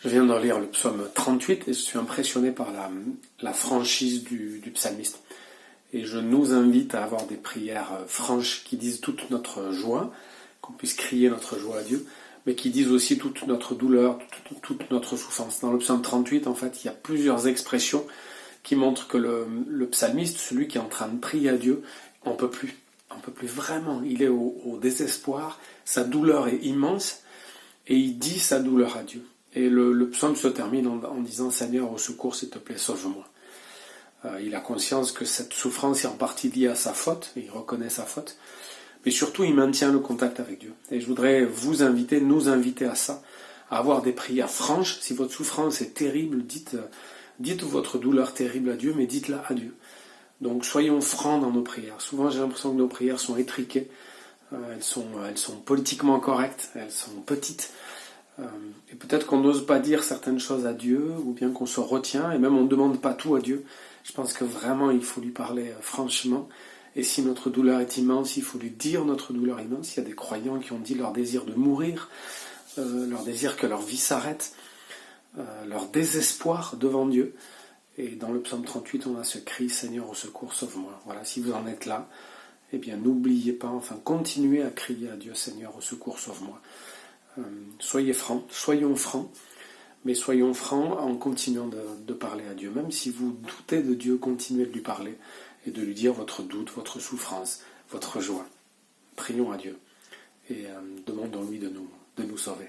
Je viens de lire le psaume 38 et je suis impressionné par la franchise du psalmiste. Et je nous invite à avoir des prières franches qui disent toute notre joie, qu'on puisse crier notre joie à Dieu, mais qui disent aussi toute notre douleur, toute notre souffrance. Dans le psaume 38, en fait, il y a plusieurs expressions qui montrent que le psalmiste, celui qui est en train de prier à Dieu, on peut plus vraiment. Il est au désespoir, sa douleur est immense, et il dit sa douleur à Dieu. Et le psaume se termine en disant « Seigneur, au secours, s'il te plaît, sauve-moi ». Il a conscience que cette souffrance est en partie liée à sa faute, et il reconnaît sa faute, mais surtout il maintient le contact avec Dieu. Et je voudrais vous inviter, nous inviter à ça, à avoir des prières franches. Si votre souffrance est terrible, dites votre douleur terrible à Dieu, mais dites-la à Dieu. Donc soyons francs dans nos prières. Souvent j'ai l'impression que nos prières sont étriquées, elles sont politiquement correctes, elles sont petites, et peut-être qu'on n'ose pas dire certaines choses à Dieu, ou bien qu'on se retient, et même on ne demande pas tout à Dieu. Je pense que vraiment il faut lui parler franchement, et si notre douleur est immense, il faut lui dire notre douleur immense. Il y a des croyants qui ont dit leur désir de mourir, leur désir que leur vie s'arrête, leur désespoir devant Dieu. Et dans le psaume 38, on a ce cri « Seigneur, au secours, sauve-moi ». Voilà, si vous en êtes là, eh bien n'oubliez pas, continuez à crier à Dieu « Seigneur, au secours, sauve-moi ». Soyez francs, soyons francs, mais soyons francs en continuant de parler à Dieu. Même si vous doutez de Dieu, continuez de lui parler et de lui dire votre doute, votre souffrance, votre joie. Prions à Dieu et demandons-lui de nous sauver.